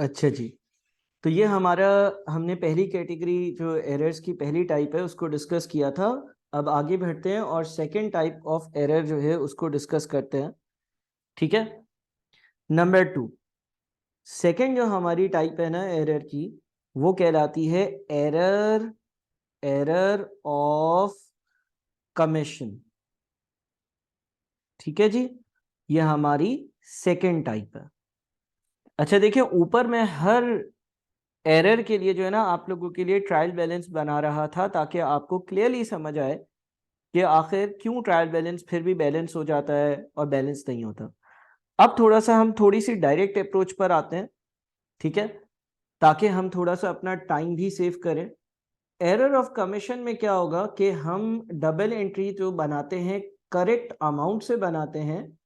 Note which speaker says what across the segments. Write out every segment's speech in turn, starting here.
Speaker 1: अच्छा जी, तो ये हमारा हमने पहली कैटेगरी जो एरर्स की पहली टाइप है उसको डिस्कस किया था। अब आगे बढ़ते हैं और सेकंड टाइप ऑफ एरर जो है उसको डिस्कस करते हैं। ठीक है, नंबर 2, सेकंड जो हमारी टाइप है ना एरर की, वो कहलाती है एरर एरर ऑफ कमीशन। ठीक है जी, ये हमारी सेकंड टाइप है। अच्छा देखिए, ऊपर मैं हर एरर के लिए जो है ना आप लोगों के लिए ट्रायल बैलेंस बना रहा था ताकि आपको क्लियरली समझ आए कि आखिर क्यों ट्रायल बैलेंस फिर भी बैलेंस हो जाता है और बैलेंस नहीं होता। अब थोड़ा सा हम थोड़ी सी डायरेक्ट अप्रोच पर आते हैं, ठीक है, ताकि हम थोड़ा सा अपना टाइम भी सेव करें। एरर ऑफ कमीशन में क्या होगा कि हम डबल एंट्री जो बनाते हैं करेक्ट अमाउंट से बनाते हैं,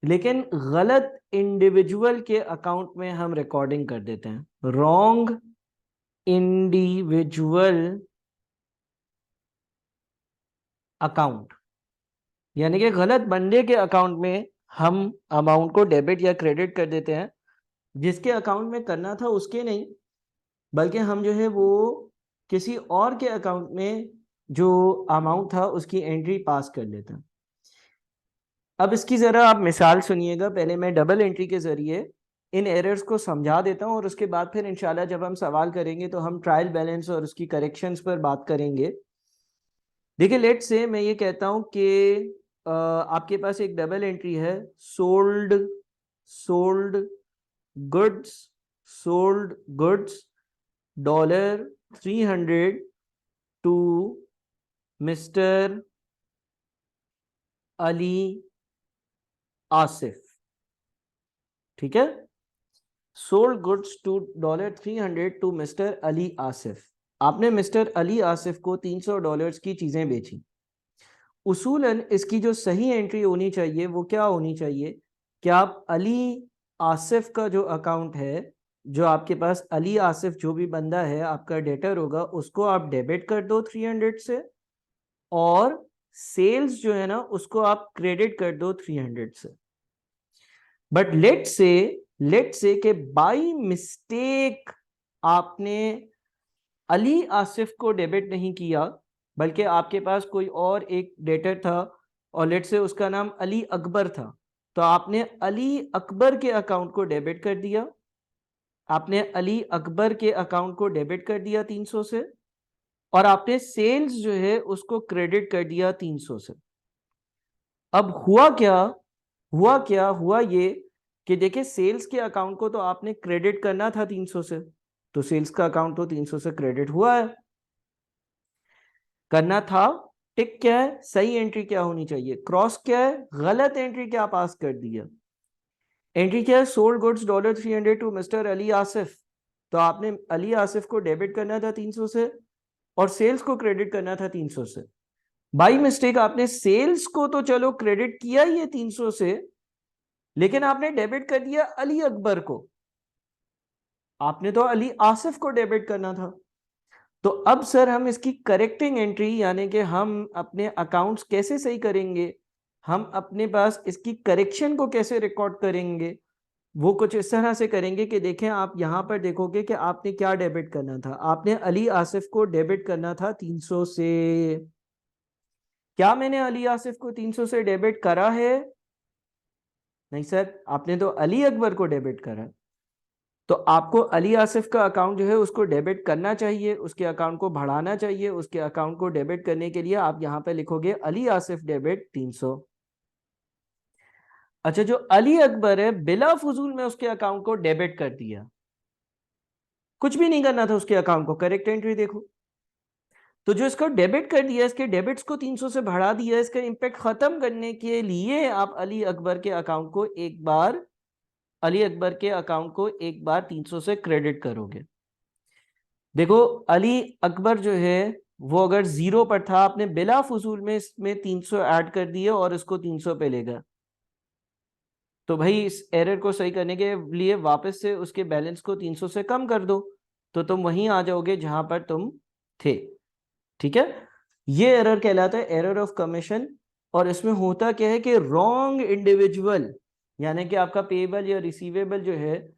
Speaker 1: लेकिन गलत इंडिविजुअल के अकाउंट में हम रिकॉर्डिंग कर देते हैं। रॉन्ग इंडिविजुअल अकाउंट, यानी कि गलत बंदे के अकाउंट में हम अमाउंट को डेबिट या क्रेडिट कर देते हैं, जिसके अकाउंट में करना था उसके नहीं, बल्कि हम जो है वो किसी और के अकाउंट में जो अमाउंट था उसकी एंट्री पास कर लेते हैं। अब इसकी ज़रा आप मिसाल सुनिएगा। पहले मैं डबल एंट्री के ज़रिए इन एरर्स को समझा देता हूँ और उसके बाद फिर इंशाल्लाह जब हम सवाल करेंगे तो हम ट्रायल बैलेंस और उसकी करेक्शंस पर बात करेंगे। देखिए, लेट से मैं ये कहता हूँ कि आपके पास एक डबल एंट्री है, sold sold goods sold goods $300 to mister Ali Asif. ठीक है, sold goods to $300 to mister Ali Asif. आपने मिस्टर अली आसिफ को $300 की चीजें बेची। उसूलन इसकी जो सही एंट्री होनी चाहिए वो क्या होनी चाहिए कि आप अली आसिफ का जो अकाउंट है, जो आपके पास अली आसिफ जो भी बंदा है आपका डेटर होगा, उसको आप डेबिट कर दो 300 से, और सेल्स जो है ना उसको आप क्रेडिट कर दो 300 से। बट लेट से कि बाय मिस्टेक आपने अली आसिफ को डेबिट नहीं किया, बल्कि आपके पास कोई और एक डेटर था और लेट से उसका नाम अली अकबर था, तो आपने अली अकबर के अकाउंट को डेबिट कर दिया। आपने अली अकबर के अकाउंट को डेबिट कर दिया 300 से, और आपने सेल्स जो है उसको क्रेडिट कर दिया 300 से। अब हुआ ये कि देखिए, सेल्स के अकाउंट को तो आपने क्रेडिट करना था 300 से, तो सेल्स का अकाउंट तो 300 से क्रेडिट हुआ है, करना था। टिक क्या है, सही एंट्री क्या होनी चाहिए, क्रॉस क्या है, गलत एंट्री क्या पास कर दिया। एंट्री क्या है, sold goods $300 to mister Ali Asif, तो आपने अली आसिफ को डेबिट करना था 300 से और सेल्स को क्रेडिट करना था 300 से। बाई मिस्टेक आपने सेल्स को तो चलो क्रेडिट किया ही है 300 से, लेकिन आपने डेबिट कर दिया अली अकबर को। आपने तो अली आसिफ को डेबिट करना था। तो अब सर हम इसकी करेक्टिंग एंट्री, यानी कि हम अपने अकाउंट्स कैसे सही करेंगे, हम अपने पास इसकी करेक्शन को कैसे रिकॉर्ड करेंगे, वो कुछ इस तरह से करेंगे कि देखें, आप यहां पर देखोगे कि आपने क्या डेबिट करना था। आपने अली आसिफ को डेबिट करना था 300 से। क्या मैंने अली आसिफ को 300 से डेबिट करा है? नहीं सर, आपने तो अली अकबर को डेबिट करा। तो आपको अली आसिफ का अकाउंट जो है उसको डेबिट करना चाहिए, उसके अकाउंट को बढ़ाना चाहिए। उसके अकाउंट को डेबिट करने के लिए आप यहां पे लिखोगे अली आसिफ डेबिट 300। अच्छा, जो अली अकबर है बिला फजूल में उसके अकाउंट को डेबिट कर दिया, कुछ भी नहीं करना था उसके अकाउंट को, करेक्ट एंट्री देखो। तो जो इसको डेबिट कर दिया, इसके डेबिट्स को 300 से बढ़ा दिया, इसका इंपैक्ट खत्म करने के लिए आप अली अकबर के अकाउंट को एक बार 300 से क्रेडिट करोगे। देखो, अली अकबर जो है वो अगर 0 पर था, आपने बिला फजूल में इसमें 300 ऐड कर दिए और इसको 300 पे ले गए, तो भाई इस एरर को सही करने के लिए वापस से उसके बैलेंस को 300 से कम कर दो, तो तुम वहीं आ जाओगे जहां पर तुम थे। ठीक है, ये एरर कहलाता है एरर ऑफ कमीशन। और इसमें होता क्या है कि रॉन्ग इंडिविजुअल, यानी कि आपका पेएबल या रिसीवेबल जो है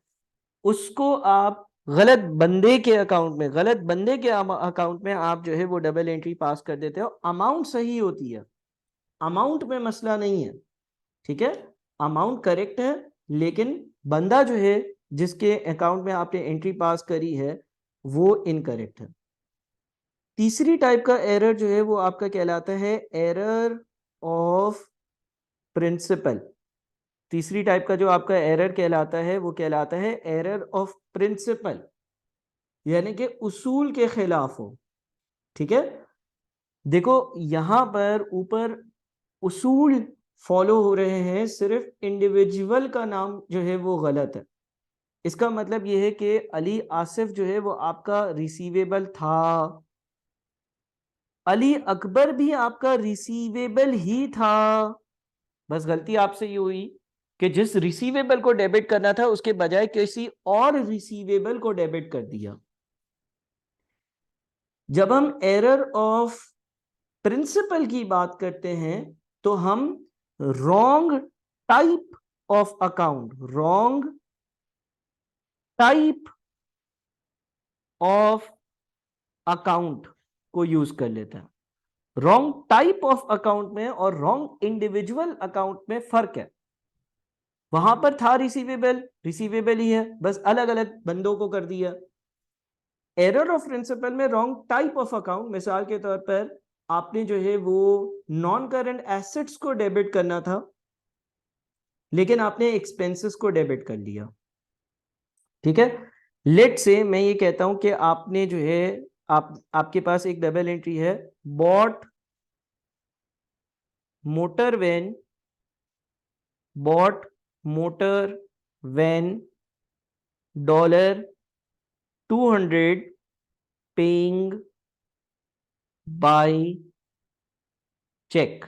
Speaker 1: उसको आप गलत बंदे के अकाउंट में, गलत बंदे के अकाउंट में आप जो है वो डबल एंट्री पास कर देते हो। अमाउंट सही होती है, अमाउंट में मसला नहीं है, ठीक है, अमाउंट करेक्ट है, लेकिन बंदा जो है जिसके अकाउंट में आपने एंट्री पास करी है वो इनकरेक्ट है। तीसरी टाइप का एरर जो है वो आपका कहलाता है एरर ऑफ प्रिंसिपल। तीसरी टाइप का जो आपका एरर कहलाता है वो कहलाता है एरर ऑफ प्रिंसिपल, यानी कि उसूल के खिलाफ हो। ठीक है, देखो यहां पर ऊपर उसूल फॉलो हो रहे हैं, सिर्फ इंडिविजुअल का नाम जो है वो गलत है। इसका मतलब यह है कि अली आसिफ जो है वो आपका रिसीवेबल था, अली अकबर भी आपका रिसीवेबल ही था, बस गलती आपसे ये हुई कि जिस रिसीवेबल को डेबिट करना था उसके बजाय किसी और रिसीवेबल को डेबिट कर दिया। जब हम एरर ऑफ प्रिंसिपल की बात करते हैं तो हम wrong type of account, wrong type of account को यूज कर लेते हैं। रॉन्ग टाइप ऑफ अकाउंट में और रॉन्ग इंडिविजुअल अकाउंट में फर्क है। वहां पर था रिसीवेबल, रिसीवेबल ही है, बस अलग अलग बंदों को कर दिया। एरर ऑफ प्रिंसिपल में रॉन्ग टाइप ऑफ अकाउंट, मिसाल के तौर पर आपने जो है वो नॉन करंट एसेट्स को डेबिट करना था लेकिन आपने एक्सपेंसेस को डेबिट कर लिया। ठीक है, लेट से मैं ये कहता हूं कि आपने जो है आपके पास एक डबल एंट्री है, bought motor van, bought motor van $200 paying by cheque.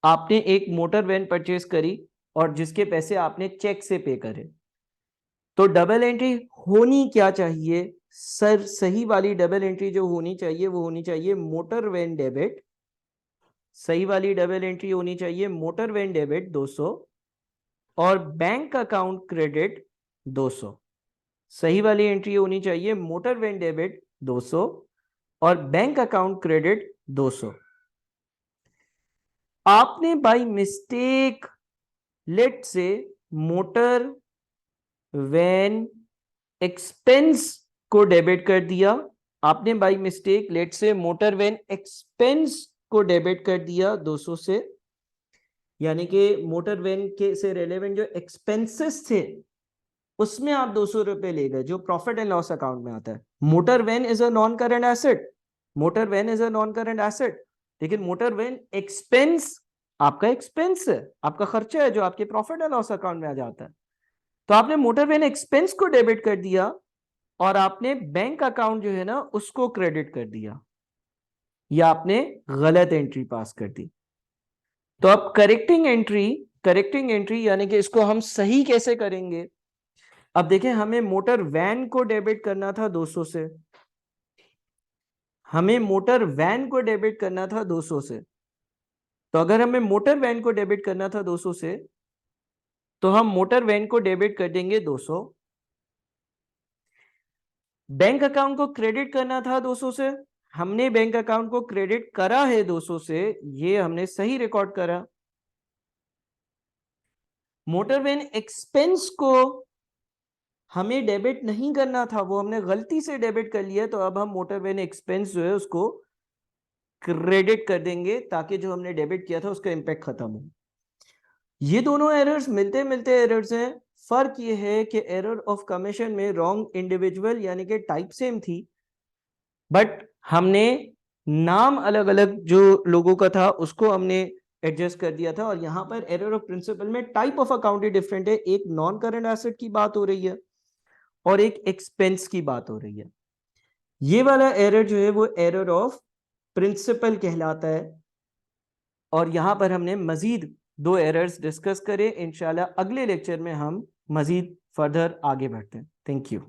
Speaker 1: आपने एक मोटर वैन परचेज करी और जिसके पैसे आपने चेक से पे करे। तो डबल एंट्री होनी क्या चाहिए सर? सही वाली डबल एंट्री जो होनी चाहिए वो होनी चाहिए मोटर वैन डेबिट। सही वाली डबल एंट्री होनी चाहिए मोटर वैन डेबिट 200 और बैंक अकाउंट क्रेडिट 200। सही वाली एंट्री होनी चाहिए मोटर वैन डेबिट 200 और बैंक अकाउंट क्रेडिट 200। आपने बाय मिस्टेक लेट से मोटर वैन एक्सपेंस को डेबिट कर दिया, आपने बाय मिस्टेक लेट से मोटर वैन एक्सपेंस को डेबिट कर दिया 200 से, यानी कि मोटर वैन के से रेलेवेंट जो एक्सपेंसेस थे उसमें आप 200 रुपए ले गए जो प्रॉफिट एंड लॉस अकाउंट में आता है। Motor van is a non current asset, motor van is a non current asset, लेकिन मोटर वैन एक्सपेंस आपका एक्सपेंस है, आपका खर्चा है जो आपके प्रॉफिट एंड लॉस अकाउंट में आ जाता है। तो आपने मोटर वैन एक्सपेंस को डेबिट कर दिया और आपने बैंक अकाउंट जो है ना उसको क्रेडिट कर दिया, या आपने गलत एंट्री पास कर दी। तो अब करेक्टिंग एंट्री यानी कि इसको हम सही कैसे करेंगे? अब देखें, हमें मोटर वैन को डेबिट करना था 200 से, हमें मोटर वैन को डेबिट करना था 200 से। तो अगर हमें मोटर वैन को डेबिट करना था 200 से तो हम मोटर वैन को डेबिट कर देंगे 200। बैंक अकाउंट को क्रेडिट करना था 200 से, हमने बैंक अकाउंट को क्रेडिट करा है 200 से, ये हमने सही रिकॉर्ड करा। मोटर वैन एक्सपेंस को हमें डेबिट नहीं करना था, वो हमने गलती से डेबिट कर लिया, तो अब हम मोटर वैन एक्सपेंस जो है उसको क्रेडिट कर देंगे ताकि जो हमने डेबिट किया था उसका इंपैक्ट खत्म हो। ये दोनों एरर्स मिलते मिलते एरर्स हैं। फर्क ये है कि एरर ऑफ कमीशन में रॉन्ग इंडिविजुअल यानी कि टाइप सेम थी, बट हमने नाम अलग अलग जो लोगों का था उसको हमने एडजस्ट कर दिया था। और यहां पर एरर ऑफ प्रिंसिपल में type of account he different है, एक नॉन करंट एसेट की बात हो रही है और एक एक्सपेंस की बात हो रही है। ये वाला एरर जो है वो एरर ऑफ प्रिंसिपल कहलाता है। और यहां पर हमने मजीद 2 एरर्स डिस्कस करे। इंशाल्लाह अगले लेक्चर में हम मजीद फर्दर आगे बढ़ते हैं। Thank you.